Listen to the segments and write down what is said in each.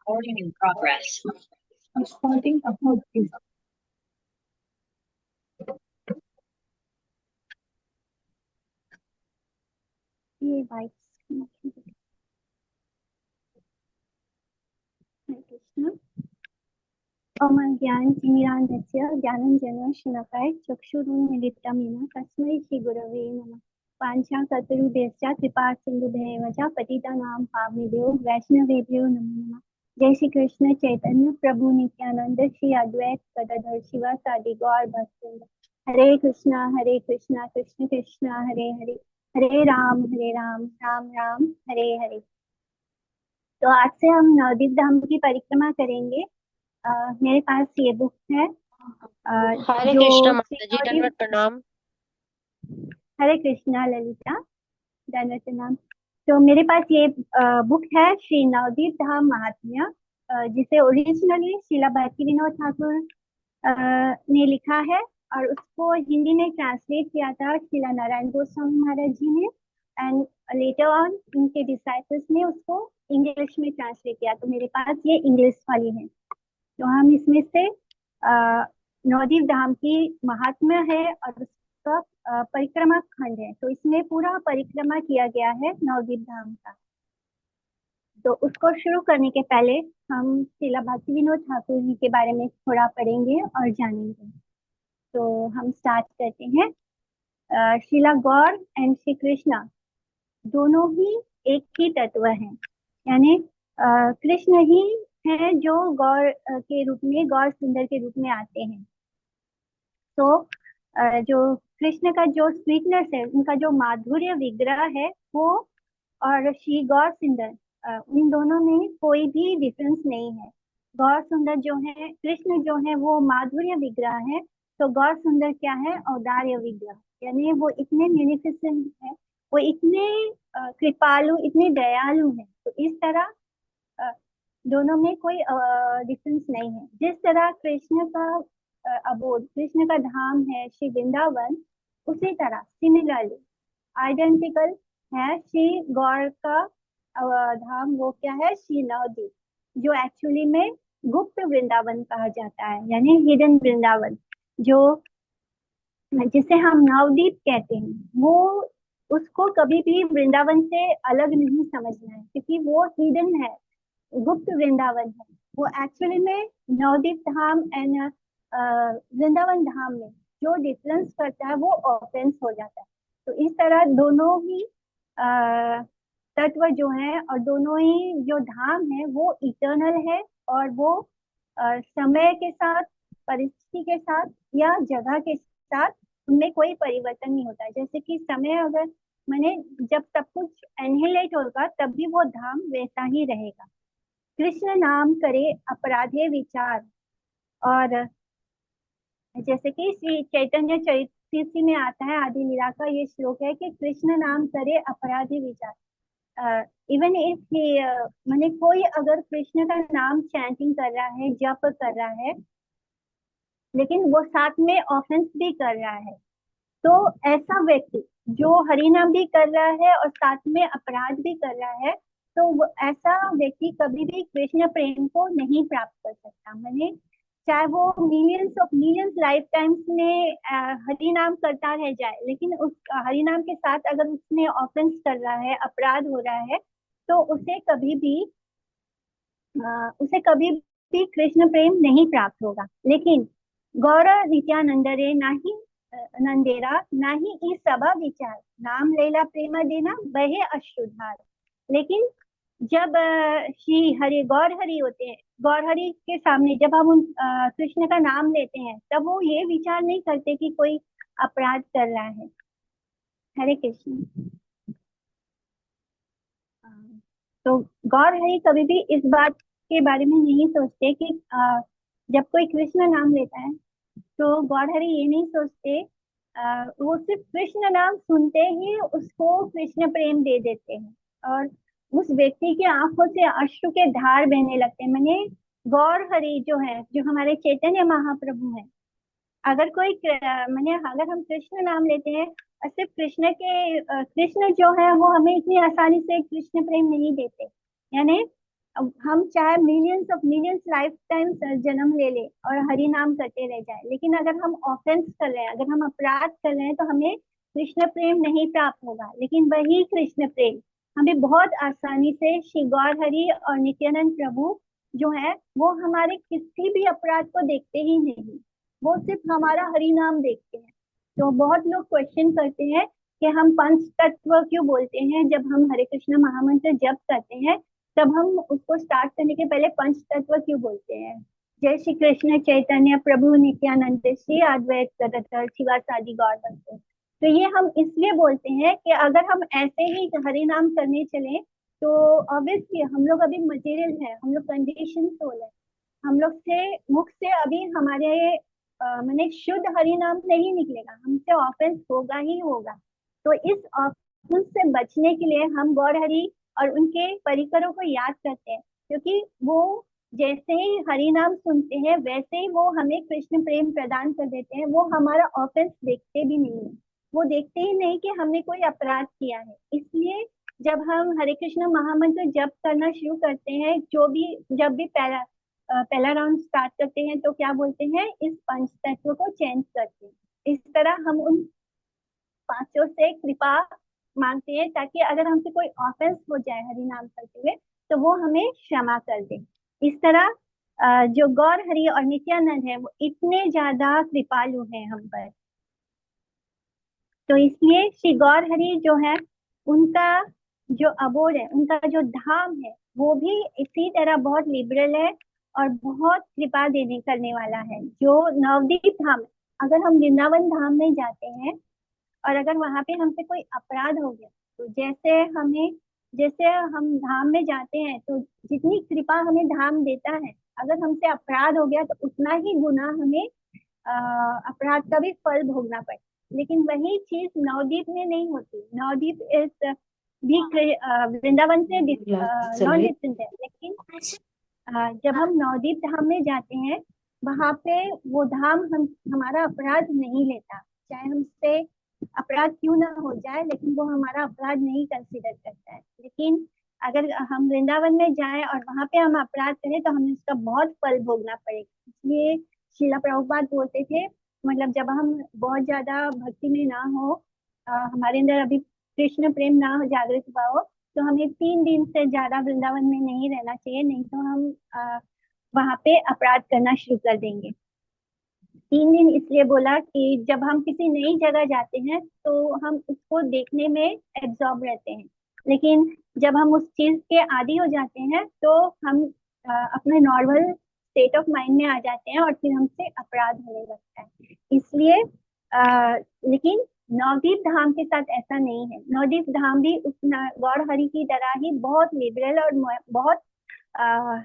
Recording in progress. Recording about this. ये bikes हरे कृष्ण ओम ज्ञानतिमिरान्धस्य ज्ञानञ्जनं शलाकया चक्षुरुन्मीलितं येन तस्मै श्रीगुरवे नमः। वाञ्छाकल्पतरुभ्यश्च कृपासिन्धुभ्येव च पतितानां पावनेभ्यो वैष्णवेभ्यो नमो नमः। जय श्री कृष्ण चैतन्य प्रभु नित्यानंद श्री अद्वैत गदाधर शिवासादि गौर भक्तवृंद। हरे कृष्णा कृष्ण कृष्ण हरे हरे, हरे राम राम राम हरे हरे। तो आज से हम नवदीप धाम की परिक्रमा करेंगे। मेरे पास ये बुक है हरे जो कृष्णा माता जी, दंडवत प्रणाम। हरे कृष्णा ललिता, दंडवत प्रणाम। तो मेरे पास ये बुक है श्री नवदीप धाम महात्म्य, जिसे ओरिजिनली शीला भक्ति विनोद ठाकुर ने लिखा है और उसको हिंदी में ट्रांसलेट किया था शीला नारायण गोस्वामी महाराज जी ने, एंड लेटर ऑन उनके डिसाइपल्स ने उसको इंग्लिश में ट्रांसलेट किया। तो मेरे पास ये इंग्लिश वाली है। तो हम इसमें से नवदीप धाम की महात्म्य है और उसका परिक्रमा खंड है। तो इसमें पूरा परिक्रमा किया गया है नवदीप धाम का। तो उसको शुरू करने के पहले हम शीला भक्ति विनोद ठाकुर जी के बारे में थोड़ा पढ़ेंगे और जानेंगे। तो हम स्टार्ट करते हैं। शीला गौर एंड श्री कृष्णा दोनों ही एक ही तत्व हैं, यानी कृष्ण ही है जो गौर के रूप में, गौर सुंदर के रूप में आते हैं। तो जो कृष्ण का जो स्वीटनेस है, उनका जो माधुर्य विग्रह है वो, और श्री गौर सुंदर, इन दोनों में कोई भी डिफरेंस नहीं है। गौर सुंदर जो है, कृष्ण जो है वो माधुर्य विग्रह है, तो गौर सुंदर क्या है? औदार्य विग्रह, यानी वो इतने मेनिफिसेंट है, वो इतने कृपालु, इतने दयालु है। तो इस तरह दोनों में कोई डिफरेंस नहीं है। जिस तरह कृष्ण का अबोध, कृष्ण का धाम है श्री वृंदावन, उसी तरह सिमिलरली आइडेंटिकल है श्री गौर का धाम, वो क्या है? श्री नवदीप, जो एक्चुअली में गुप्त वृंदावन कहा जाता है, यानी हिडन वृंदावन, जो जिसे हम नवदीप कहते हैं। वो उसको कभी भी वृंदावन से अलग नहीं समझना है, क्योंकि वो हिडन है, गुप्त वृंदावन है। वो एक्चुअली में नवदीप धाम एंड वृंदावन धाम में जो डिफरेंस करता है वो ऑफेंस हो जाता है। तो इस तरह दोनों ही तत्व जो है और दोनों ही जो धाम है वो इटर्नल है, और वो समय के साथ, परिस्थिति के साथ या जगह के साथ उनमें कोई परिवर्तन नहीं होता है। जैसे कि समय अगर मैंने, जब सब कुछ एनहिलेट होगा तब भी वो धाम वैसा ही रहेगा। कृष्ण नाम करे अपराधे विचार, और जैसे कि श्री चैतन्य चरित्र में आता है, आदि लीला का ये श्लोक है कि कृष्ण नाम करे अपराधी विचार। इवन इफ ही मैंने कोई अगर कृष्ण का नाम चैंटिंग कर रहा है, जप कर रहा है, लेकिन वो साथ में ऑफेंस भी कर रहा है, तो ऐसा व्यक्ति जो हरिनाम भी कर रहा है और साथ में अपराध भी कर रहा है, तो ऐसा व्यक्ति कभी भी कृष्ण प्रेम को नहीं प्राप्त कर सकता। मैंने चाहे वो मिलियंस लाइफ टाइम्स में हरिनाम करता रह जाए, लेकिन उस हरिनाम के साथ अगर उसने ऑफेंस कर रहा है, अपराध हो रहा है, तो उसे कभी भी कृष्ण प्रेम नहीं प्राप्त होगा। लेकिन गौर नित्यानंद रे नाही नंदेरा नाही ई सभा विचार, नाम लेला प्रेम देना बहे अश्रुधार। लेकिन जब श्री हरि गौर हरि होते हैं, गौर हरि के सामने जब हम उन कृष्ण का नाम लेते हैं, तब वो ये विचार नहीं करते कि कोई अपराध कर रहा है। हरे कृष्ण। तो गौर हरि कभी भी इस बात के बारे में नहीं सोचते कि जब कोई कृष्ण नाम लेता है तो गौर हरि ये नहीं सोचते, वो सिर्फ कृष्ण नाम सुनते ही उसको कृष्ण प्रेम दे देते हैं, और उस व्यक्ति की आंखों से अश्रु के धार बहने लगते हैं। मैंने गौर हरि जो है, जो हमारे चैतन्य महाप्रभु हैं, अगर कोई मैंने अगर हम कृष्ण नाम लेते हैं और सिर्फ कृष्ण जो है वो हमें इतनी आसानी से कृष्ण प्रेम नहीं देते। यानी अब हम चाहे मिलियंस लाइफ टाइम जन्म ले ले और हरि नाम करते रह जाए, लेकिन अगर हम ऑफेंस कर रहे हैं, अगर हम अपराध कर रहे हैं, तो हमें कृष्ण प्रेम नहीं प्राप्त होगा। लेकिन वही कृष्ण प्रेम हमें बहुत आसानी से श्री गौर हरि और नित्यानंद प्रभु जो है, वो हमारे किसी भी अपराध को देखते ही नहीं, वो सिर्फ हमारा हरि नाम देखते हैं। तो बहुत लोग क्वेश्चन करते हैं कि हम पंच तत्व क्यों बोलते हैं, जब हम हरे कृष्ण महामंत्र जप करते हैं तब हम उसको स्टार्ट करने के पहले पंच तत्व क्यों बोलते हैं। जय श्री कृष्ण चैतन्य प्रभु नित्यानंद श्री अद्वैत गदाधर शिवासादि गौर भक्त। तो ये हम इसलिए बोलते हैं कि अगर हम ऐसे ही हरि नाम करने चले तो ऑब्वियसली हम लोग अभी मटेरियल है, हम लोग कंडीशन सोल है, हम लोग से मुख से अभी हमारे माने शुद्ध हरि नाम नहीं निकलेगा, हमसे ऑफेंस होगा ही होगा। तो इस ऑफेंस से बचने के लिए हम गौर हरि और उनके परिकरों को याद करते हैं, क्योंकि वो जैसे ही हरि नाम सुनते हैं वैसे ही वो हमें कृष्ण प्रेम प्रदान कर देते हैं। वो हमारा ऑफेंस देखते भी नहीं है, वो देखते ही नहीं कि हमने कोई अपराध किया है। इसलिए जब हम हरे कृष्ण महामंत्र जप करना शुरू करते हैं, जब भी पहला राउंड स्टार्ट करते हैं तो क्या बोलते हैं, इस पंच तत्व को चेंज करते हैं। इस तरह हम उन पांचों से कृपा मांगते हैं, ताकि अगर हमसे कोई ऑफेंस हो जाए हरि नाम करते हुए तो वो हमें क्षमा कर दे। इस तरह जो गौर हरि और नित्यानंद है वो इतने ज्यादा कृपालु हैं हम पर। तो इसलिए श्री गौर हरि जो है, उनका जो अबोध है, उनका जो धाम है, वो भी इसी तरह बहुत लिबरल है और बहुत कृपा देने करने वाला है। जो नवदीप धाम है, अगर हम वृंदावन धाम में जाते हैं और अगर वहां पे हमसे कोई अपराध हो गया, तो जैसे हम धाम में जाते हैं तो जितनी कृपा हमें धाम देता है, अगर हमसे अपराध हो गया तो उतना ही गुना हमें अपराध का भी फल भोगना पड़े। लेकिन वही चीज नवदीप में नहीं होती। नवदीप इस भी वृंदावन से नॉन डिस्टेंट है, लेकिन जब हम नवदीप धाम में जाते हैं, वहां पे वो धाम हम हमारा अपराध नहीं लेता, चाहे हमसे अपराध क्यों ना हो जाए, लेकिन वो हमारा अपराध नहीं कंसीडर करता है। लेकिन अगर हम वृंदावन में जाएं और वहां पे हम अपराध करें तो हमें उसका बहुत फल भोगना पड़ेगा। इसलिए शिला प्रभुपाद बोलते थे, मतलब जब हम बहुत ज्यादा भक्ति में ना हो, हमारे अंदर अभी कृष्ण प्रेम ना हो, जागृत हुआ हो, तो हमें 3 दिन से ज्यादा वृंदावन में नहीं रहना चाहिए, नहीं तो हम वहां पे अपराध करना शुरू कर देंगे। 3 दिन इसलिए बोला कि जब हम किसी नई जगह जाते हैं तो हम उसको देखने में एब्जॉर्ब रहते हैं, लेकिन जब हम उस चीज के आदी हो जाते हैं तो हम अपने नॉर्मल स्टेट ऑफ माइंड में आ जाते हैं और फिर हमसे अपराध होने लगता है। इसलिए लेकिन नवदीप धाम के साथ ऐसा नहीं है। नवदीप धाम भी उस गौर हरि की तरह ही बहुत लिबरल और बहुत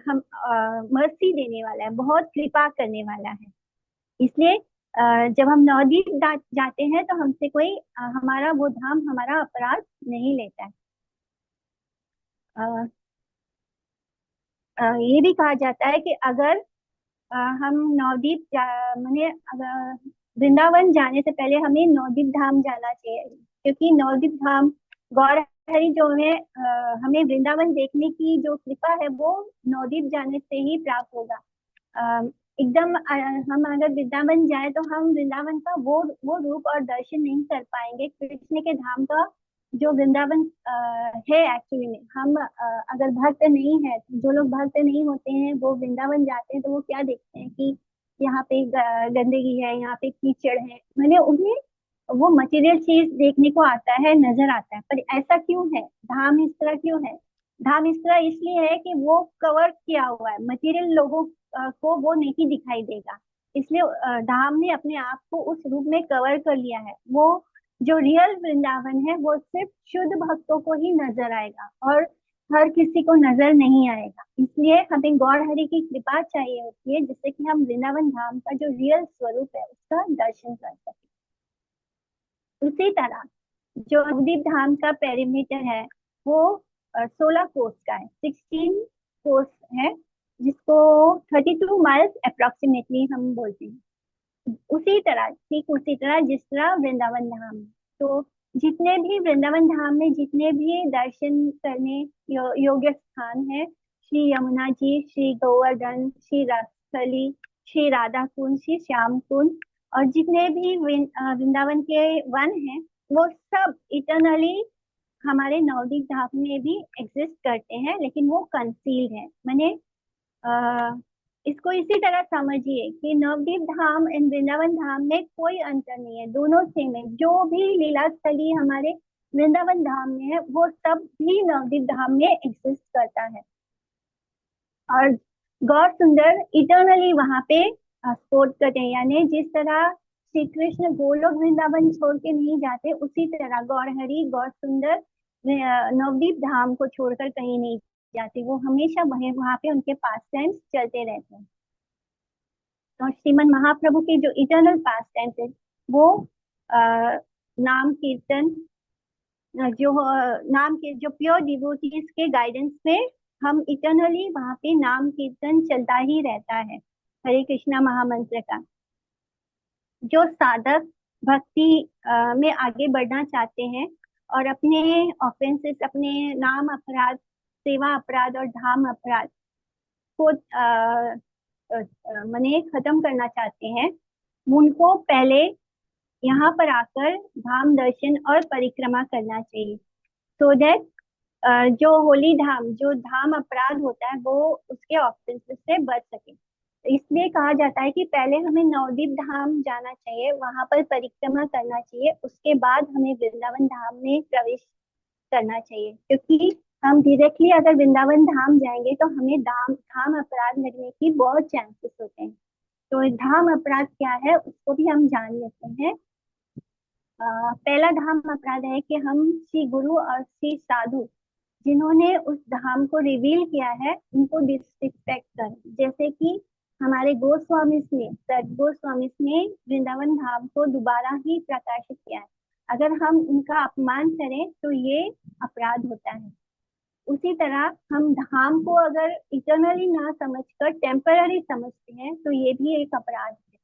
हम मर्सी देने वाला है, बहुत कृपा करने वाला है। इसलिए जब हम नवदीप जाते हैं तो हमसे कोई हमारा वो धाम हमारा अपराध नहीं लेता है। ये भी कहा जाता है कि अगर हम माने अगर वृंदावन जाने से पहले हमें नवदीप धाम जाना चाहिए, क्योंकि नवदीप धाम गौर हरि जो है, हमें वृंदावन देखने की जो कृपा है वो नवदीप जाने से ही प्राप्त होगा। एकदम हम अगर वृंदावन जाए तो हम वृंदावन का वो रूप और दर्शन नहीं कर पाएंगे। कृष्ण के धाम का जो वृंदावन है, एक्चुअली में हम अगर भक्त नहीं है, जो लोग भक्त नहीं होते हैं वो वृंदावन जाते हैं तो वो क्या देखते हैं कि यहाँ पे गंदगी है, यहाँ पे कीचड़ है, मैंने उन्हें वो मटेरियल चीज देखने को आता है, नजर आता है। पर ऐसा क्यों है, धाम इस तरह क्यों है? धाम इस तरह इसलिए है कि वो कवर किया हुआ है, मटेरियल लोगों को वो नहीं दिखाई देगा। इसलिए धाम ने अपने आप को उस रूप में कवर कर लिया है। वो जो रियल वृंदावन है वो सिर्फ शुद्ध भक्तों को ही नजर आएगा और हर किसी को नजर नहीं आएगा। इसलिए हमें गौर हरि की कृपा चाहिए होती है, जिससे कि हम वृंदावन धाम का जो रियल स्वरूप है उसका दर्शन कर सकें। उसी तरह जो नवदीप धाम का पेरीमीटर है वो 16 कोस का है, 16 कोस है, जिसको 32 माइल्स अप्रोक्सीमेटली हम बोलते हैं। उसी तरह, ठीक उसी तरह जिस तरह वृंदावन धाम है, तो जितने भी वृंदावन धाम में जितने भी दर्शन करने योग्य स्थान है, श्री यमुना जी, श्री गोवर्धन, श्री रस्थली, श्री राधा कुंज, श्री श्याम कुंज, और जितने भी वृंदावन के वन हैं वो सब इटरनली हमारे नवदीप धाम में भी एग्जिस्ट करते हैं, लेकिन वो कंसील्ड है। मैंने इसको इसी तरह समझिए कि नवदीप धाम एंड वृंदावन धाम में कोई अंतर नहीं है, दोनों सेम है। जो भी लीला स्थली हमारे वृंदावन धाम में है वो सब भी नवदीप धाम में एग्जिस्ट करता है। और गौर सुंदर इटर्नली वहां पे स्पोर्ट करते हैं, यानी जिस तरह श्री कृष्ण गोलोक वृंदावन छोड़ के नहीं जाते, उसी तरह गौर हरि गौर सुंदर नवदीप धाम को छोड़कर कहीं नहीं जाते। वो हमेशा वहां पे उनके पास टाइम्स चलते रहते हैं। और श्रीमन महाप्रभु के जो इटर्नल पास टाइम्स है वो नाम कीर्तन, नाम के जो प्योर डिवोटीज के गाइडेंस में हम इटर्नली वहां पे नाम कीर्तन चलता ही रहता है, हरे कृष्णा महामंत्र का। जो साधक भक्ति में आगे बढ़ना चाहते हैं और अपने ऑफेंसेस, अपने नाम अपराध, सेवा अपराध और धाम अपराध को मने खत्म करना चाहते हैं, उनको पहले यहाँ पर आकर धाम दर्शन और परिक्रमा करना चाहिए, सो दैट जो होली धाम, जो धाम अपराध होता है वो उसके ऑफेंसेस से बच सके। इसलिए कहा जाता है कि पहले हमें नवदीप धाम जाना चाहिए, वहां पर परिक्रमा करना चाहिए, उसके बाद हमें वृंदावन धाम में प्रवेश करना चाहिए। क्योंकि हम डायरेक्टली अगर वृंदावन धाम जाएंगे तो हमें धाम अपराध लगने की बहुत चांसेस होते हैं। तो धाम अपराध क्या है उसको भी हम जान लेते हैं। पहला धाम अपराध है कि हम श्री गुरु और श्री साधु जिन्होंने उस धाम को रिवील किया है उनको डिसरिस्पेक्ट करें। जैसे कि हमारे गोस्वामीज ने, सत गोस्वामीज ने वृंदावन धाम को दोबारा ही प्रकाशित किया है, अगर हम उनका अपमान करें तो ये अपराध होता है। उसी तरह हम धाम को अगर इटर्नली ना समझकर टेम्पररी समझते हैं तो ये भी एक अपराध है।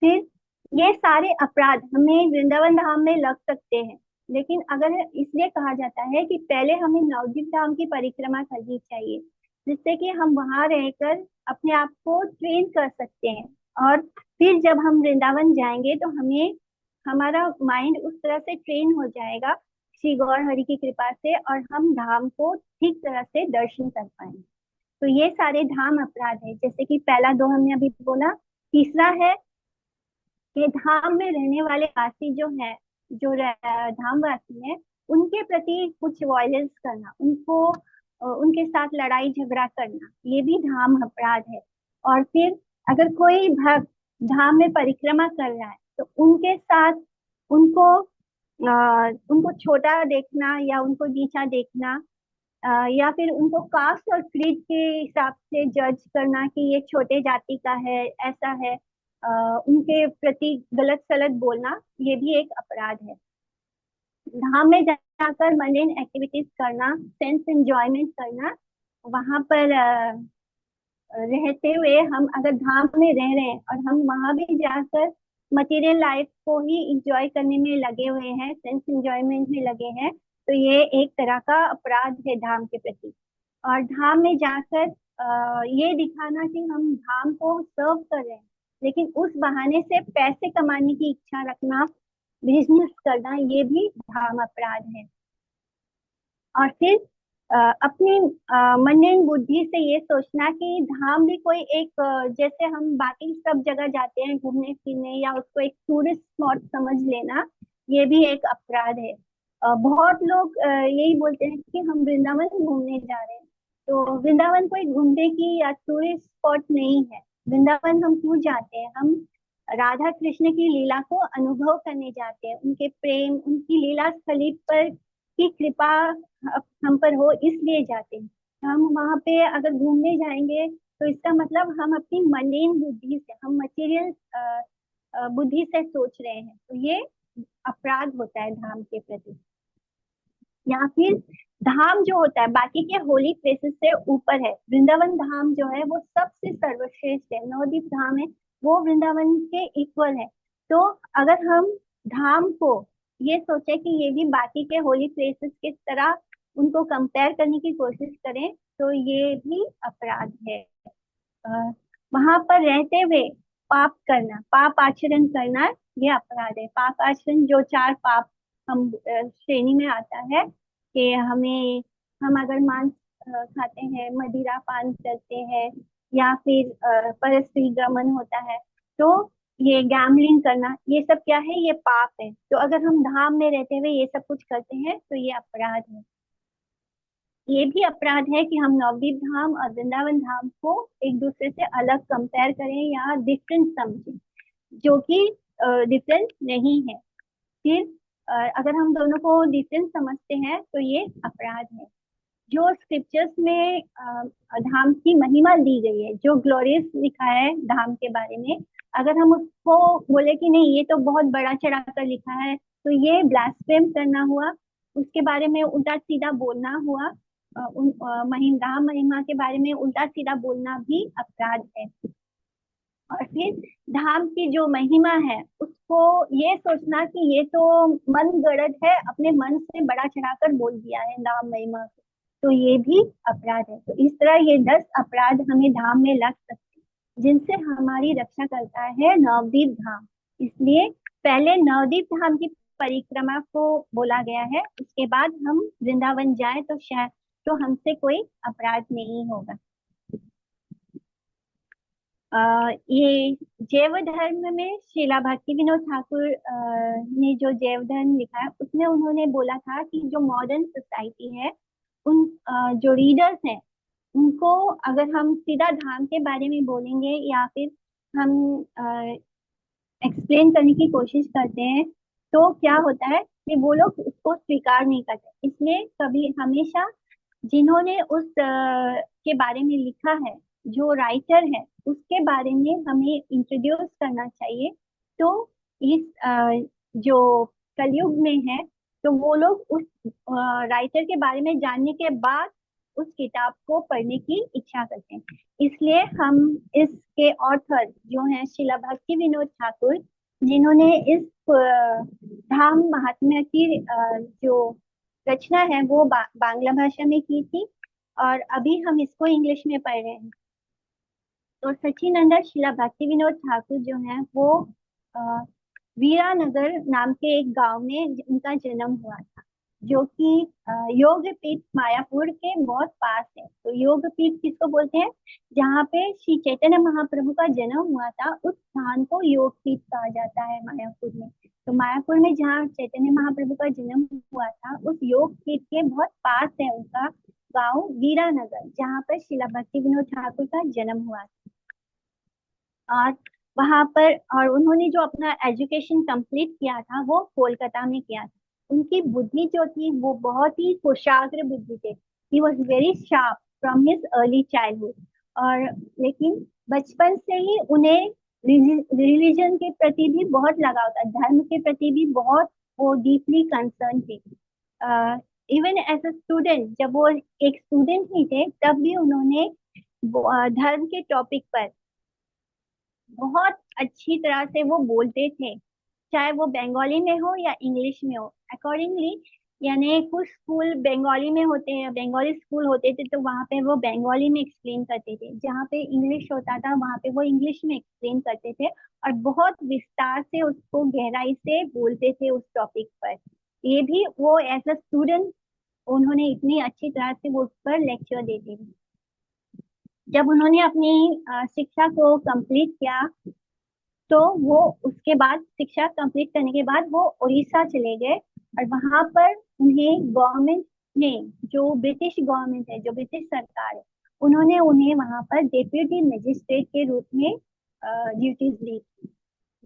फिर ये सारे अपराध हमें वृंदावन धाम में लग सकते हैं, लेकिन अगर इसलिए कहा जाता है कि पहले हमें नवदीप धाम की परिक्रमा करनी चाहिए, जिससे कि हम वहां रहकर अपने आप को ट्रेन कर सकते हैं, और फिर जब हम वृंदावन जाएंगे तो हमें हमारा माइंड उस तरह से ट्रेन हो जाएगा श्री गौर हरि की कृपा से, और हम धाम को ठीक तरह से दर्शन कर पाएंगे। तो ये सारे धाम अपराध है, जैसे कि पहला दो हमने अभी बोला। तीसरा है कि धाम में रहने वाले वासी जो है, जो धाम वासी है, उनके प्रति कुछ वायलेंस करना, उनको उनके साथ लड़ाई झगड़ा करना, ये भी धाम अपराध है। और फिर अगर कोई भक्त धाम में परिक्रमा कर रहा है तो उनके साथ उनको उनको छोटा देखना या उनको नीचा देखना, या फिर उनको कास्ट और क्रीड के हिसाब से जज करना कि ये छोटे जाति का है, ऐसा है, उनके प्रति गलत सलत बोलना, ये भी एक अपराध है। धाम में जाकर मंडेन एक्टिविटीज करना, सेंस एंजॉयमेंट करना, वहां पर रहते हुए हम अगर धाम में रह रहे हैं और हम वहां भी जाकर मटेरियल लाइफ को ही इंजॉय करने में लगे हुए हैं, सेंस एंजॉयमेंट में लगे हैं, तो ये एक तरह का अपराध है धाम के प्रति। और धाम में जाकर ये दिखाना कि हम धाम को सर्व कर रहे हैं, लेकिन उस बहाने से पैसे कमाने की इच्छा रखना, बिजनेस करना, ये भी धाम अपराध है। और फिर अपनी मनन बुद्धि से ये सोचना कि धाम भी कोई एक जैसे हम बाकी सब जगह जाते हैं घूमने फिरने, या उसको एक टूरिस्ट स्पॉट समझ लेना, ये भी एक अपराध है। बहुत लोग यही बोलते हैं कि हम वृंदावन घूमने जा रहे हैं, तो वृंदावन कोई घूमने की या टूरिस्ट स्पॉट नहीं है। वृंदावन हम क्यों जाते हैं? हम राधा कृष्ण की लीला को अनुभव करने जाते हैं, उनके प्रेम, उनकी लीला स्थली पर की कृपा हम पर हो, इसलिए जाते हैं। हम वहां पे अगर घूमने जाएंगे तो इसका मतलब हम अपनी मंडेन बुद्धि से, हम मटेरियल बुद्धि से सोच रहे हैं, तो ये अपराध होता है धाम के प्रति। या फिर धाम जो होता है बाकी के होली प्लेसेस से ऊपर है, वृंदावन धाम जो है वो सबसे सर्वश्रेष्ठ है, नवदीप धाम है वो वृंदावन के इक्वल है। तो अगर हम धाम को ये सोचे कि ये भी बाकी के होली प्लेसेस की तरह उनको कंपेयर करने की कोशिश करें, तो ये भी अपराध है। अ, वहां पर रहते हुए पाप करना, पाप आचरण करना, ये अपराध है। पाप आचरण जो चार पाप हम श्रेणी में आता है कि हम अगर मांस खाते हैं, मदिरा पान करते हैं, या फिर परस्त्री गमन होता है, तो ये गैम्बलिंग करना, ये सब क्या है? ये पाप है। तो अगर हम धाम में रहते हुए ये सब कुछ करते हैं तो ये अपराध है। ये भी अपराध है कि हम नवदीप धाम और वृंदावन धाम को एक दूसरे से अलग कंपेयर करें या डिफरेंट समझें, जो कि डिफरेंट नहीं है। फिर अगर हम दोनों को डिफरेंट समझते हैं तो ये अपराध है। जो स्क्रिप्चर्स में धाम की महिमा दी गई है, जो ग्लोरियस लिखा है धाम के बारे में, अगर हम उसको बोले कि नहीं ये तो बहुत बड़ा चढ़ा कर लिखा है, तो ये ब्लास्फेम करना हुआ, उसके बारे में उल्टा सीधा बोलना हुआ। धाम महिमा के बारे में उल्टा सीधा बोलना भी अपराध है। और फिर धाम की जो महिमा है उसको ये सोचना कि ये तो मन गढ़ंत है, अपने मन से बड़ा चढ़ाकर बोल दिया है धाम महिमा को, तो ये भी अपराध है। तो इस तरह ये 10 अपराध हमें धाम में लग सकते हैं, जिनसे हमारी रक्षा करता है नवदीप धाम। इसलिए पहले नवदीप धाम की परिक्रमा को बोला गया है, उसके बाद हम वृंदावन जाए तो शायद तो हमसे कोई अपराध नहीं होगा। ये जैव धर्म में श्रीला भक्ति विनोद ठाकुर ने जो जैव धर्म लिखा है उसमें उन्होंने बोला था कि जो मॉडर्न सोसाइटी है, उन जो रीडर्स हैं उनको अगर हम सीधा धाम के बारे में बोलेंगे या फिर हम एक्सप्लेन करने की कोशिश करते हैं, तो क्या होता है कि वो लोग उसको स्वीकार नहीं करते। इसलिए कभी हमेशा जिन्होंने के बारे में लिखा है, जो राइटर है, उसके बारे में हमें इंट्रोड्यूस करना चाहिए। तो इस जो कलयुग में है, तो वो लोग उस राइटर के बारे में जानने के बाद उस किताब को पढ़ने की इच्छा करते हैं। इसलिए हम इसके ऑथर जो हैं श्रीला भक्ति विनोद ठाकुर, जिन्होंने इस धाम महात्म्य की जो रचना है वो बांग्ला भाषा में की थी, और अभी हम इसको इंग्लिश में पढ़ रहे हैं। तो सच्चिदानंद शिला भक्ति विनोद ठाकुर जो हैं वो अ, वीरानगर नाम के एक गांव में उनका जन्म हुआ था, जो कि योगपीठ मायापुर के बहुत पास है। तो योगपीठ किसको बोलते हैं? जहाँ पे श्री चैतन्य महाप्रभु का जन्म हुआ था उस स्थान को योगपीठ कहा जाता है मायापुर में। तो मायापुर में जहाँ चैतन्य महाप्रभु का जन्म हुआ था, उस योगपीठ के बहुत पास है उनका गांव वीरानगर, जहाँ पर शिला भक्ति विनोद ठाकुर का जन्म हुआ था। और वहां पर और उन्होंने जो अपना एजुकेशन कंप्लीट किया था वो कोलकाता में किया था। उनकी बुद्धि जो थी वो बहुत ही कुशाग्र बुद्धि थे। He was very sharp from his early childhood. और लेकिन बचपन से ही उन्हें रिलीजन के प्रति भी बहुत लगाव था, धर्म के प्रति भी बहुत वो डीपली कंसर्न थे। इवन एज अ स्टूडेंट, जब वो एक स्टूडेंट ही थे तब भी उन्होंने धर्म के टॉपिक पर बहुत अच्छी तरह से वो बोलते थे, चाहे वो बंगाली में हो या इंग्लिश में हो अकॉर्डिंगली। यानी कुछ स्कूल बंगाली में होते हैं, बंगाली स्कूल होते थे तो वहाँ पे वो बंगाली में एक्सप्लेन करते थे, जहाँ पे इंग्लिश होता था वहाँ पे वो इंग्लिश में एक्सप्लेन करते थे, और बहुत विस्तार से उसको गहराई से बोलते थे उस टॉपिक पर। ये भी वो एज अ स्टूडेंट उन्होंने इतनी अच्छी तरह से वो उस पर लेक्चर देते थे। जब उन्होंने अपनी शिक्षा को कंप्लीट किया, तो वो उसके बाद शिक्षा कंप्लीट करने के बाद वो उड़ीसा चले गए, और वहां पर उन्हें गवर्नमेंट ने, जो ब्रिटिश गवर्नमेंट है, जो ब्रिटिश सरकार है, उन्होंने उन्हें वहां पर डेप्यूटी मजिस्ट्रेट के रूप में ड्यूटीज दी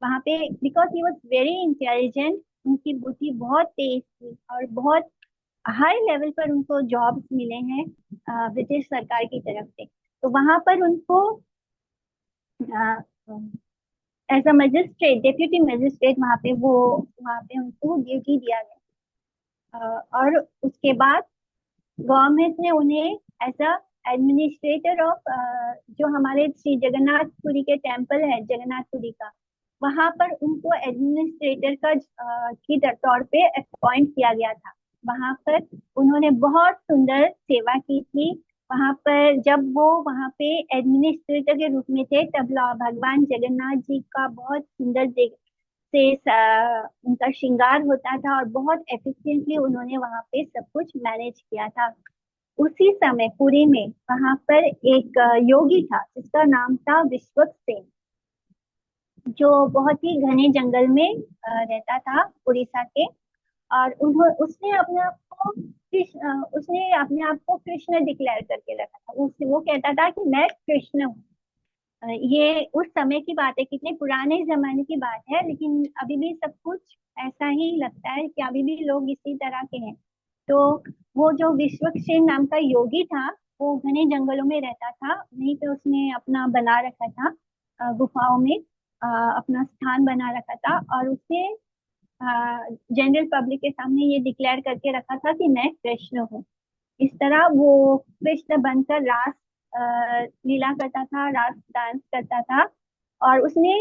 वहां पे। Because he was very intelligent, उनकी बुद्धि बहुत तेज थी और बहुत हाई लेवल पर उनको जॉब्स मिले हैं ब्रिटिश सरकार की तरफ से। तो वहां पर उनको as a magistrate, deputy magistrate, वहां पे उनको ड्यूटी दिया गया। और उसके बाद गवर्नमेंट ने उन्हें एज अ एडमिनिस्ट्रेटर ऑफ जो हमारे श्री जगन्नाथपुरी के टेम्पल है जगन्नाथपुरी का, वहां पर उनको एडमिनिस्ट्रेटर का की तौर पे अपॉइंट किया गया था। वहां पर उन्होंने बहुत सुंदर सेवा की थी, वहां पर जब वो वहां पे एडमिनिस्ट्रेटर के रूप में थे, तब भगवान जगन्नाथ जी का बहुत सुंदर से उनका श्रृंगार होता था और बहुत एफिशिएंटली उन्होंने वहां पे सब कुछ मैनेज किया था। उसी समय पुरी में वहां पर एक योगी था जिसका नाम था विश्वक्सेन, जो बहुत ही घने जंगल में रहता था उड़ीसा के। और उसने अपने आप को उसने अपने आप को कृष्ण डिक्लेयर करके रखा था। वो कहता था कि मैं कृष्ण हूँ। ये उस समय की बात है, कितने पुराने जमाने की बात है, लेकिन अभी भी सब कुछ ऐसा ही लगता है कि अभी भी लोग इसी तरह के हैं। तो वो जो विश्वक्सेन नाम का योगी था, वो घने जंगलों में रहता था, वहीं पे उसने अपना बना रखा था, गुफाओं में अपना स्थान बना रखा था। और उसने जनरल पब्लिक के सामने ये डिक्लेयर करके रखा था कि मैं कृष्ण हूँ। इस तरह वो कृष्ण बनकर रास लीला करता था, रास डांस करता था। और उसने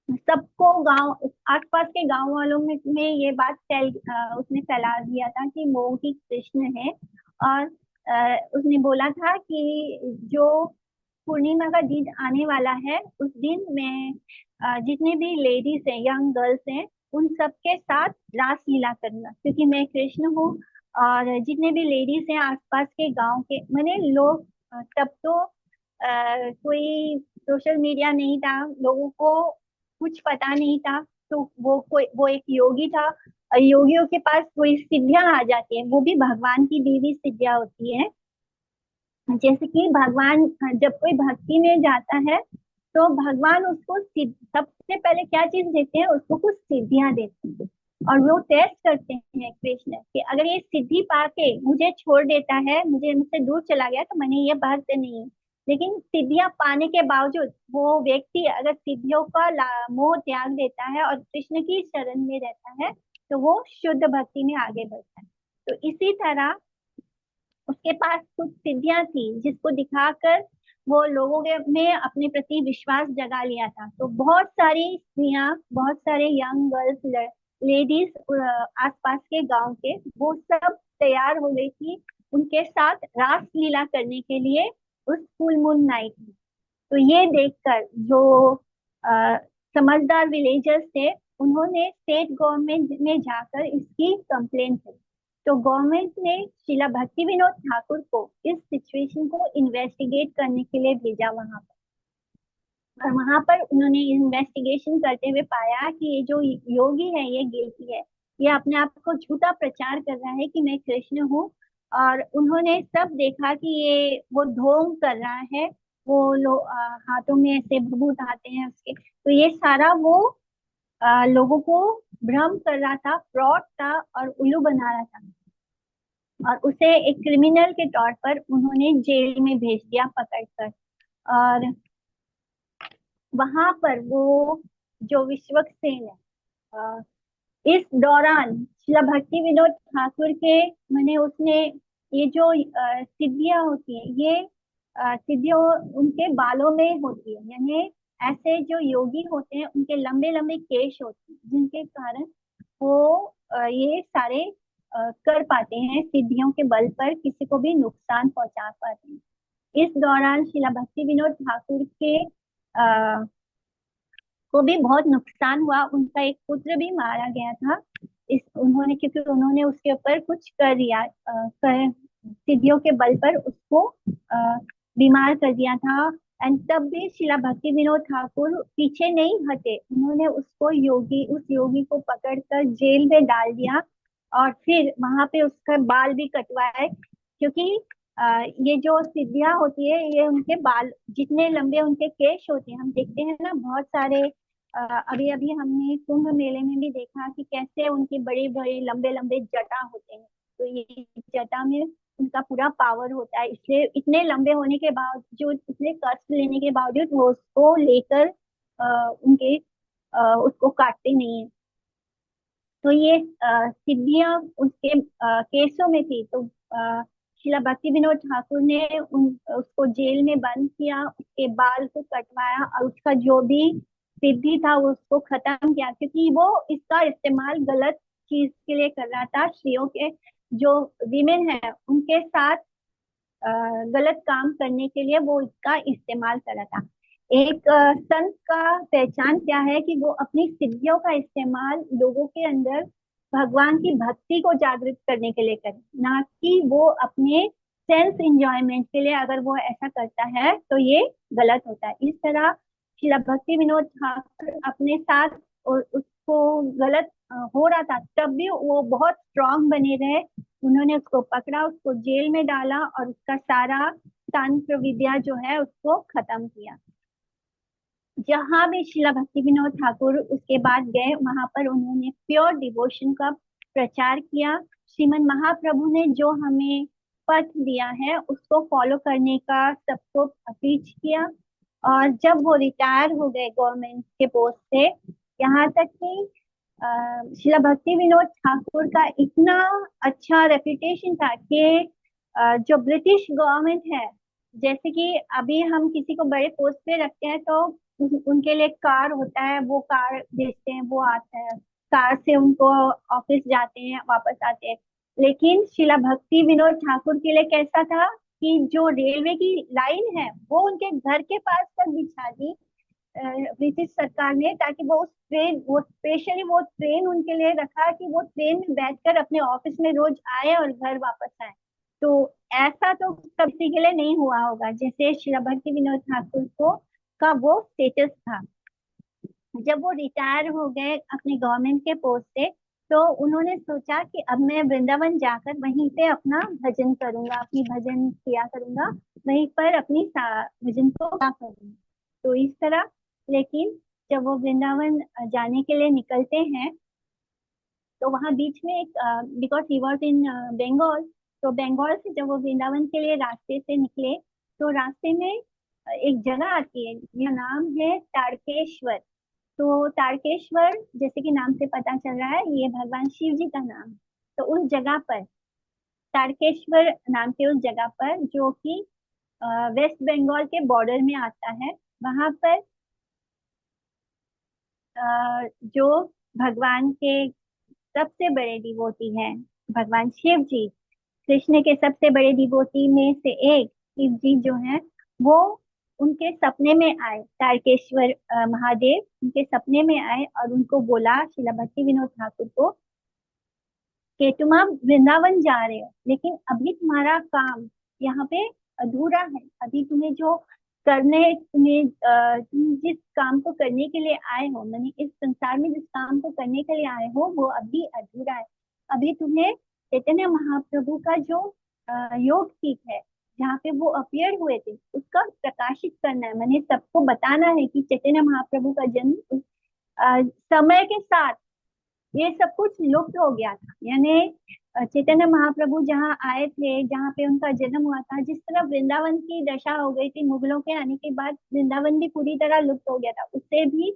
सबको गांव, आसपास के गांव वालों में ये बात उसने फैला दिया था कि वो ही कृष्ण है। और उसने बोला था कि जो पूर्णिमा का दिन आने वाला है, उस दिन मैं जितने भी लेडीज हैं, यंग गर्ल्स हैं, उन सबके साथ रास लीला करूंगा, क्योंकि मैं कृष्ण हूँ। और जितने भी लेडीज हैं आसपास के गांव के, मैंने लोग तब तो कोई सोशल मीडिया नहीं था, लोगों को कुछ पता नहीं था। तो वो एक योगी था, और योगियों के पास कोई सिद्धियां आ जाती है, वो भी भगवान की दी हुई सिद्धियां होती है। जैसे कि भगवान जब कोई भक्ति में जाता है, तो भगवान उसको सबसे पहले क्या चीज देते हैं, उसको कुछ सिद्धियां देते हैं। और वो टेस्ट करते हैं कृष्ण कि अगर ये सिद्धि पाके मुझे छोड़ देता है, मुझसे दूर चला गया, तो मैंने ये भक्त नहीं है। लेकिन सिद्धियां पाने के बावजूद वो व्यक्ति अगर सिद्धियों का मोह त्याग देता है और कृष्ण की शरण में रहता है, तो वो शुद्ध भक्ति में आगे बढ़ता है। तो इसी तरह उसके पास कुछ सिद्धियां थी जिसको दिखाकर वो लोगों के में अपने प्रति विश्वास जगा लिया था। तो बहुत सारी स्त्रियां, बहुत सारे यंग गर्ल्स, लेडीज आसपास के गांव के, वो सब तैयार हो गई थी उनके साथ रास लीला करने के लिए उस फुल मून नाइट में। तो ये देखकर जो अ, समझदार विलेजर्स थे, उन्होंने स्टेट गवर्नमेंट में जाकर इसकी कंप्लेंट की। तो गवर्नमेंट ने शिला भक्ति विनोद ठाकुर को इस सिचुएशन को इन्वेस्टिगेट करने के लिए भेजा वहां पर। और वहां पर उन्होंने इन्वेस्टिगेशन करते हुए पाया कि ये जो योगी है ये गिल्टी है, ये अपने आप को झूठा प्रचार कर रहा है कि मैं कृष्ण हूँ। और उन्होंने सब देखा कि ये वो ढोंग कर रहा है, वो हाथों में ऐसे भभूत आते हैं उसके, तो ये सारा वो लोगों को भ्रम कर रहा था, फ्रॉड था और उल्लू बना रहा था। और उसे एक क्रिमिनल के तौर पर उन्होंने जेल में भेज दिया पकड़कर। और वहां पर वो जो विश्वक्सेन है, अ, इस दौरान शिला भक्ति विनोद ठाकुर के मैंने उसने ये जो सिद्धियां होती है, ये सिद्धियां उनके बालों में होती है। यानी ऐसे जो योगी होते हैं उनके लंबे लंबे केश होते हैं, जिनके कारण वो ये सारे कर पाते हैं, सिद्धियों के बल पर किसी को भी नुकसान पहुंचा पाते हैं। इस दौरान शिला भक्ति विनोद ठाकुर के को भी बहुत नुकसान हुआ, उनका एक पुत्र भी मारा गया था। इस उन्होंने क्योंकि उन्होंने उसके ऊपर कुछ कर दिया, सिद्धियों के बल पर उसको बीमार कर दिया था। एंड तब भी शिला भक्ति विनोद ठाकुर पीछे नहीं हटे, उन्होंने उस योगी को पकड़कर जेल में डाल दिया। और फिर वहां पे उसका बाल भी कटवाए, क्योंकि ये जो सिद्धियां होती है, ये उनके बाल जितने लंबे उनके केश होते हैं, हम देखते हैं ना बहुत सारे, अभी अभी हमने कुंभ मेले में भी देखा कि कैसे उनके बड़े बड़े लंबे लंबे जटा होते हैं। तो ये जटा में उनका पूरा पावर होता है, इसलिए इतने लंबे होने के बावजूद, इतने कष्ट लेने के बावजूद वो उसको लेकर उनके उसको काटते नहीं है। तो ये सिद्धियां उसके केसों में थी। तो शिला भक्ति विनोद ठाकुर ने उसको जेल में बंद किया, उसके बाल को कटवाया और उसका जो भी सिद्धि था वो उसको खत्म किया, क्योंकि वो इसका इस्तेमाल गलत चीज के लिए कर रहा था। स्त्रियों के जो विमेन है उनके साथ गलत काम करने के लिए वो इसका इस्तेमाल करा था। एक संत का पहचान क्या है कि वो अपनी सिद्धियों का इस्तेमाल लोगों के अंदर भगवान की भक्ति को जागृत करने के लिए करे, ना कि वो अपने सेल्फ इंजॉयमेंट के लिए। अगर वो ऐसा करता है तो ये गलत होता है। इस तरह श्रीला भक्ति विनोद ठाकुर अपने साथ और उसको गलत हो रहा था तब भी वो बहुत स्ट्रांग बने रहे। उन्होंने उसको पकड़ा, उसको जेल में डाला और उसका सारा तंत्र विद्या जो है उसको खत्म किया। जहां भी शिला भक्ति विनोद ठाकुर उसके बाद गए वहां पर उन्होंने प्योर डिवोशन का प्रचार किया। श्रीमन महाप्रभु ने जो हमें पथ दिया है उसको फॉलो करने का सबको अपील किया। और जब वो रिटायर हो गए गवर्नमेंट के पोस्ट से, यहाँ तक कि शिला भक्ति विनोद ठाकुर का इतना अच्छा रेपुटेशन था कि जो ब्रिटिश गवर्नमेंट है, जैसे कि अभी हम किसी को बड़े पोस्ट पे रखते हैं तो उनके लिए कार होता है, वो कार भेजते हैं, वो आता है, कार से उनको ऑफिस जाते हैं वापस आते हैं। लेकिन शिला भक्ति विनोद ठाकुर के लिए कैसा था कि जो रेलवे की लाइन है वो उनके घर के पास तक बिछा दी ब्रिटिश सरकार ने, ताकि वो उस ट्रेन, वो स्पेशली वो ट्रेन उनके लिए रखा कि वो ट्रेन में बैठकर अपने ऑफिस में रोज आए और घर वापस आए। तो ऐसा तो किसी के लिए नहीं हुआ होगा जैसे श्री भक्ति विनोद ठाकुर को का वो स्टेटस था। जब वो रिटायर हो गए अपने गवर्नमेंट के पोस्ट से, तो उन्होंने सोचा कि अब मैं वृंदावन जाकर वहीं पे अपना भजन करूंगा, अपनी भजन किया करूंगा, वहीं पर अपनी भजन को गा करूंगा। तो इस तरह, लेकिन जब वो वृंदावन जाने के लिए निकलते हैं तो वहां बीच में एक, because he was in Bengal, तो बंगाल से जब वो वृंदावन के लिए रास्ते से निकले तो रास्ते में एक जगह आती है, जिसका नाम है तारकेश्वर। तो तारकेश्वर जैसे कि नाम से पता चल रहा है ये भगवान शिव जी का नाम है। तो उस जगह पर, तारकेश्वर नाम के उस जगह पर जो कि वेस्ट बंगाल के बॉर्डर में आता है, वहां पर जो भगवान के सबसे बड़े डिवोटी हैं, भगवान शिव जी, कृष्ण के सबसे बड़े डिवोटी में से एक शिव जी जो है, वो उनके सपने में आए। तारकेश्वर महादेव उनके सपने में आए और उनको बोला, शिला भक्ति विनोद ठाकुर को, कि तुम अब वृंदावन जा रहे हो लेकिन अभी तुम्हारा काम यहाँ पे अधूरा है। अभी तुम्हें जो करने, तुम जिस काम को करने के लिए आए हो, मैंने इस संसार में जिस काम को करने के लिए आए हो वो अभी अधूरा है। अभी तुम्हें चैतन्य महाप्रभु का जो योग पीठ है जहाँ पे वो अपियर हुए थे उसका प्रकाशित करना है। मैंने सबको बताना है कि चैतन्य महाप्रभु का जन्म समय के साथ ये सब कुछ लुप्त हो गया था। यानी चैतन्य महाप्रभु जहाँ आए थे, जहाँ पे उनका जन्म हुआ था, जिस तरह वृंदावन की दशा हो गई थी मुगलों के आने के बाद, वृंदावन भी पूरी तरह लुप्त हो गया था। उससे भी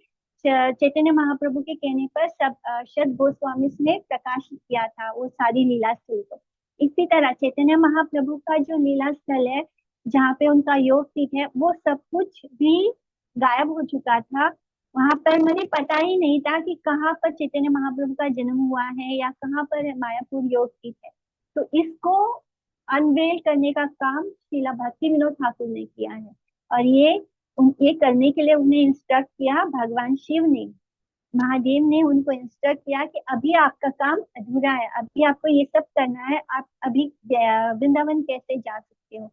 चैतन्य महाप्रभु के कहने पर सब सद गोस्वामी ने प्रकाशित किया था वो सारी लीला स्थल को। इसी तरह चैतन्य महाप्रभु का जो लीला स्थल है जहाँ पे उनका योग पीठ है, वो सब कुछ भी गायब हो चुका था। वहां पर मुझे पता ही नहीं था कि कहाँ पर चैतन्य महाप्रभु का जन्म हुआ है या कहाँ पर मायापुर योग पीठ है। तो इसको अनवेल करने का काम शीला भक्ति विनोद ठाकुर ने किया है। और ये करने के लिए उन्हें इंस्ट्रक्ट किया भगवान शिव ने, महादेव ने उनको इंस्ट्रक्ट किया कि अभी आपका काम अधूरा है, अभी आपको ये सब करना है, आप अभी वृंदावन कैसे जा सकते हो।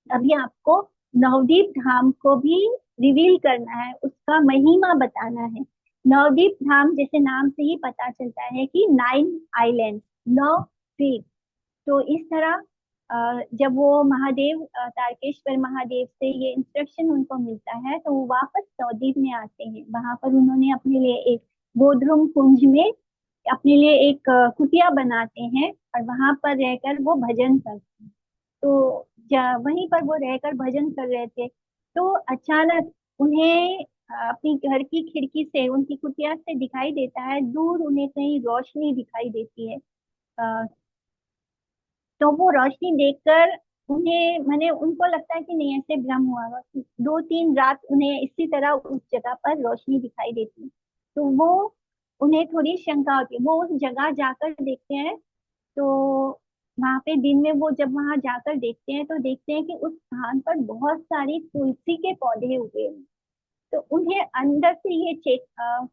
अभी आपको नवदीप धाम को भी रिवील करना है, उसका महिमा बताना है। नवदीप धाम जैसे नाम से ही पता चलता है कि 9 आइलैंड, 9 द्वीप। तो इस तरह जब वो महादेव, तारकेश्वर महादेव से ये इंस्ट्रक्शन उनको मिलता है तो वो वापस नवदीप में आते हैं। वहां पर उन्होंने अपने लिए एक बोधरूम कुंज में अपने लिए एक कुटिया बनाते हैं और वहां पर रहकर वो भजन करते हैं। तो वहीं पर वो रहकर भजन कर रहे थे तो अचानक उन्हें अपनी घर की खिड़की से, उनकी कुटिया से दिखाई देता है, दूर उन्हें कहीं रोशनी दिखाई देती है। अ, तो वो रोशनी देखकर उन्हें, मैंने उनको लगता है कि नहीं ऐसे भ्रम हुआ होगा। 2-3 रात उन्हें इसी तरह उस जगह पर रोशनी दिखाई देती है। तो वो, उन्हें थोड़ी शंका होती है, वो उस जगह जाकर देखते हैं तो वहां पे दिन में वो जब वहां जाकर देखते हैं तो देखते हैं कि उस स्थान पर बहुत सारी तुलसी के पौधे उगे हुए हैं। तो उन्हें अंदर से ये चेक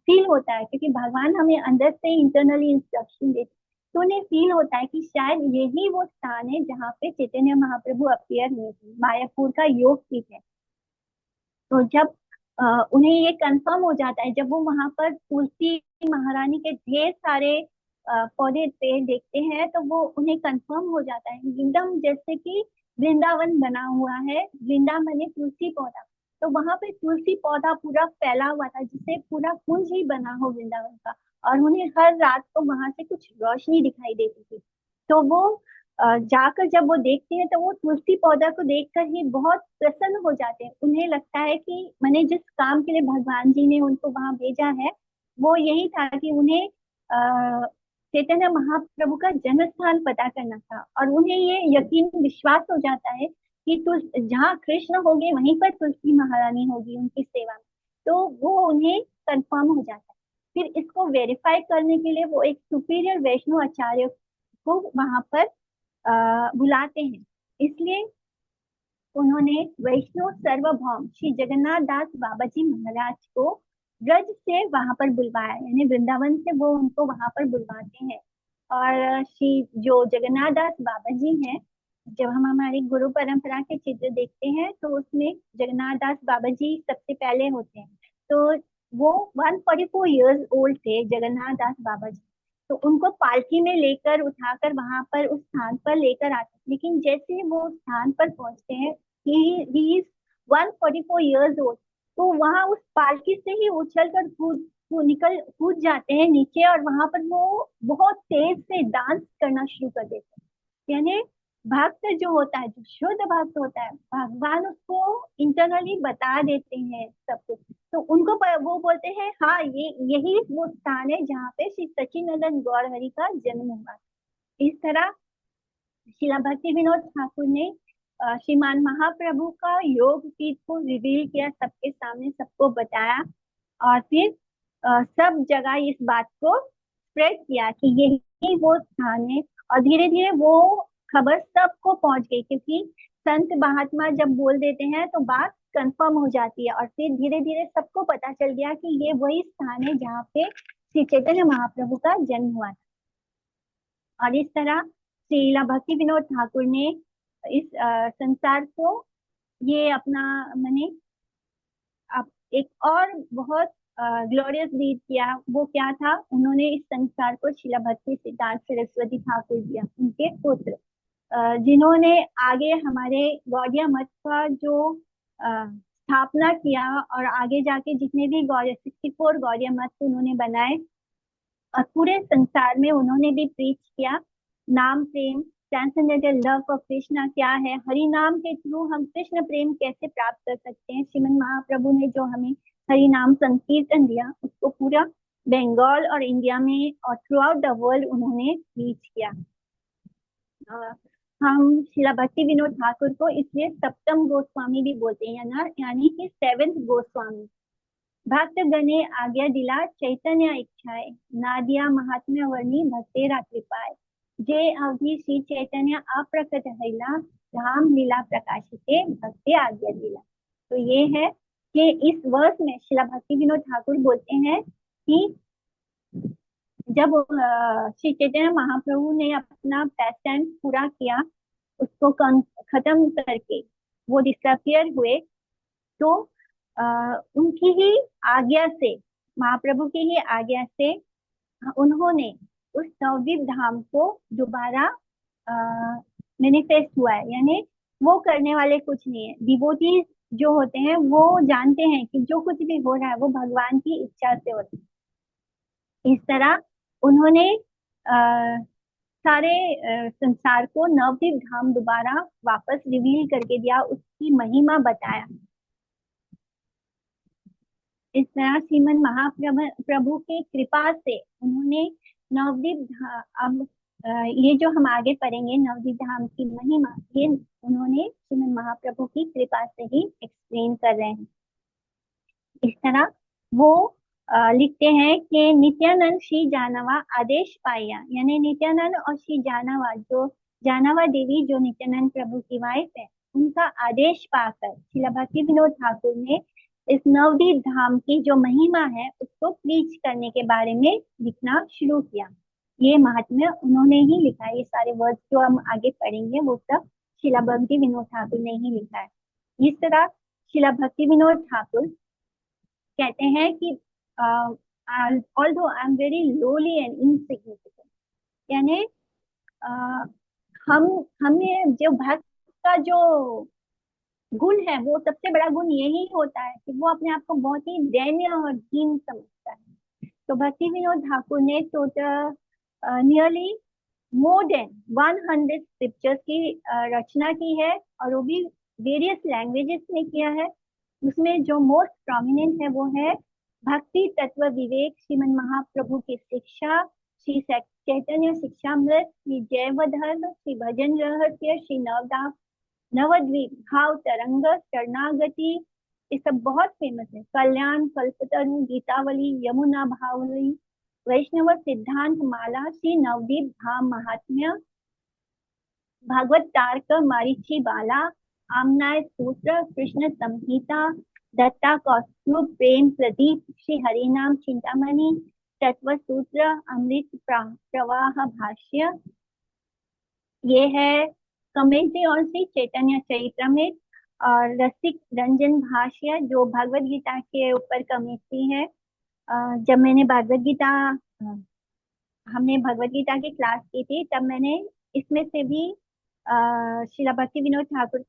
फील होता है, क्योंकि भगवान हमें अंदर से इंटरनली इंस्ट्रक्शन देते हैं। तो उन्हें फील होता है कि शायद यही वो स्थान है जहाँ पे चैतन्य महाप्रभु अपीयर हुए थे, मायापुर का योग पीठ है। तो जब उन्हें ये कंफर्म हो जाता है, जब वो वहां पर तुलसी महारानी के ढेर सारे पौधे पेड़ देखते हैं, तो वो उन्हें कंफर्म हो जाता है एकदम जैसे कि वृंदावन बना हुआ है, वृंदावन में तुलसी पौधा। तो वहां पे तुलसी पौधा पूरा फैला हुआ था, जिससे पूरा कुंज ही बना हो वृंदावन का। और उन्हें हर रात को वहां से कुछ रोशनी दिखाई देती थी। तो वो जाकर जब वो देखते हैं तो वो तुलसी पौधा को देखकर ही बहुत प्रसन्न हो जाते हैं। उन्हें लगता है कि मैंने जिस काम के लिए भगवान जी ने उनको वहां भेजा है, वो यही था कि उन्हें चैतन्य महाप्रभु का जन्म स्थान पता करना था। और उन्हें ये यकीन विश्वास हो जाता है कि तुल जहाँ कृष्ण होंगे वहीं पर तुलसी महारानी होगी उनकी सेवा में। तो वो उन्हें कंफर्म हो जाता है। फिर इसको वेरीफाई करने के लिए वो एक सुपीरियर वैष्णव आचार्य को वहां पर बुलाते हैं। इसलिए उन्होंने वैष्णव सार्वभौम श्री जगन्नाथ दास बाबा जी महाराज को ब्रज से वहां पर बुलवाया, यानी वृंदावन से वो उनको वहां पर बुलवाते हैं। और श्री जो जगन्नाथ दास बाबा जी हैं, जब हम हमारी गुरु परंपरा के चित्र देखते हैं तो उसमें जगन्नाथ दास बाबा जी सबसे पहले होते हैं। तो वो 144 ओल्ड थे जगन्नाथ दास बाबा जी। तो उनको पालकी में लेकर उठाकर वहां पर उस स्थान पर लेकर आते हैं। लेकिन जैसे वो उस स्थान पर पहुंचते हैं, ही इज 144 ओल्ड, तो वहां उस पालकी से ही उछल कर कूद जाते हैं नीचे। और वहां पर वो बहुत तेज से डांस करना शुरू कर देते हैं। यानी भक्त जो होता है, जो शुद्ध भक्त होता है, भगवान उसको इंटरनली बता देते हैं सब कुछ। तो वो बोलते हैं हाँ, ये यही वो स्थान है जहाँ पे श्री सच्चिदानंद गौर हरि का जन्म हुआ। इस तरह शिला भक्ति विनोद ठाकुर ने श्रीमान महाप्रभु का योग पीठ को रिवील किया सबके सामने, सबको बताया। और फिर सब जगह इस बात को स्प्रेड किया कि यही वो स्थान है। और धीरे धीरे वो खबर सबको पहुंच गई, क्योंकि संत महात्मा जब बोल देते हैं तो बात कंफर्म हो जाती है। और फिर धीरे धीरे सबको पता चल गया कि ये वही स्थान है जहाँ पे श्री चैतन्य महाप्रभु का जन्म हुआ था। और इस तरह श्रीला भक्ति विनोद ठाकुर ने इस संसार को ये अपना मैंने अब एक और बहुत ग्लोरियस डीड किया। वो क्या था, उन्होंने इस संसार को शिला भक्ति सिद्धार्थ सरस्वती ठाकुर दिया, उनके पुत्र, जिन्होंने आगे हमारे गौड़िया मठ का जो स्थापना किया। और आगे जाके जितने भी गौड़िया 64 गौड़िया मठ उन्होंने बनाए, और पूरे संसार में उन्होंने भी प्रीच किया नाम प्रेम, ट्रांसेंडेंटल लव फॉर कृष्णा क्या है, हरि नाम के थ्रू हम कृष्ण प्रेम कैसे प्राप्त कर सकते हैं। श्रीमन महाप्रभु ने जो हमें हरि नाम संकीर्तन दिया, उसको पूरा बंगाल और इंडिया में और थ्रू आउट द वर्ल्ड उन्होंने प्रीच किया। हम शिला भक्ति विनोद ठाकुर को इसलिए सप्तम गोस्वामी भी बोलते हैं, यानी कि सेवेंथ गोस्वामी। भक्त गणे आज्ञा दिला चैतन्य इच्छाए, नादिया महात्म्य वर्णी भक्तेरा कृपाए, जे अवधि श्री चैतन्य अप्रकट हैला, राम लीला प्रकाशिते भक्ति आज्ञा दिला। तो ये है कि इस वर्ष में शिला भक्ति विनोद ठाकुर बोलते हैं कि जब श्री चैतन्य महाप्रभु ने अपना पैस टाइम पूरा किया, उसको खत्म करके वो डिसअपियर हुए, तो उनकी ही आज्ञा से, महाप्रभु की ही आज्ञा से उन्होंने उस नवद्वीप धाम को दोबारा मैनिफेस्ट हुआ है। यानी वो करने वाले कुछ नहीं है, डिवोटीज जो होते हैं वो जानते हैं कि जो कुछ भी हो रहा है वो भगवान की इच्छा से होता है। इस तरह उन्होंने सारे संसार को नवद्वीप धाम दोबारा वापस रिवील करके दिया, उसकी महिमा बताया। इस तरह श्रीमन महाप्रभु प्रभु की कृपा से उन्होंने नवद्वीप अब ये जो हम आगे पढ़ेंगे नवद्वीप धाम की महिमा, ये उन्होंने श्रीमन महाप्रभु की कृपा से ही एक्सप्लेन कर रहे हैं। इस तरह वो लिखते हैं कि नित्यानंद श्री जानवा आदेश पाया, यानी नित्यानंद और श्री जानवा जो जानावा देवी जो नित्यानंद प्रभु की वाइफ है, उनका आदेश पाकर श्रीला भक्ति विनोद ठाकुर ने इस नवदीप धाम की जो महिमा है उसको प्रीच करने के बारे में लिखना शुरू किया। ये महात्म्य उन्होंने ही लिखा है। ये सारे वर्ड्स जो हम आगे पढ़ेंगे वो सब श्रीला भक्ति विनोद ठाकुर ने ही लिखा है। इस तरह श्रीला भक्ति विनोद ठाकुर कहते हैं कि although I am very lolly and insignificant, यानी अ, हम हमें जो भक्त का जो गुण है वो सबसे बड़ा गुण यही होता है कि वो अपने आप को बहुत ही दैन्य और दीन समझता है। तो भक्ति विनोद ठाकुर ने total nearly more than 100 scriptures की रचना की है, और वो भी वेरियस लैंग्वेजेस में किया है। उसमें जो मोस्ट प्रोमिनेंट है वो है भक्ति तत्व विवेक, श्रीमन महाप्रभु की शिक्षा, श्री चैतन्य शिक्षामृत, श्री जैवधर्म, श्री भजन रहस्य, श्री नवदास नवद्वीप भाव तरंग, शरणागति, ये सब बहुत फेमस है। कल्याण, कल्पतरु, गीतावली, यमुना भावली, वैष्णव सिद्धांत माला, श्री नवदीप धाम महात्म्य, भागवत तारक, मारीची बाला, आमनाय सूत्र, कृष्ण संहिता, दत्ता कौस्तुभ, प्रेम प्रदीप, श्री हरिनाम चिंतामणि, तत्व सूत्र, अमृत प्रवाह भाष्य, ये है कमेंट्री ऑन श्री चैतन्य चरितमृत, और रसिक रंजन भाष्य जो भगवत गीता के ऊपर कमेंट्री है। जब मैंने भगवत गीता हमने भगवत गीता की क्लास की थी तब मैंने इसमें से भी श्रीला भक्ति विनोद ठाकुर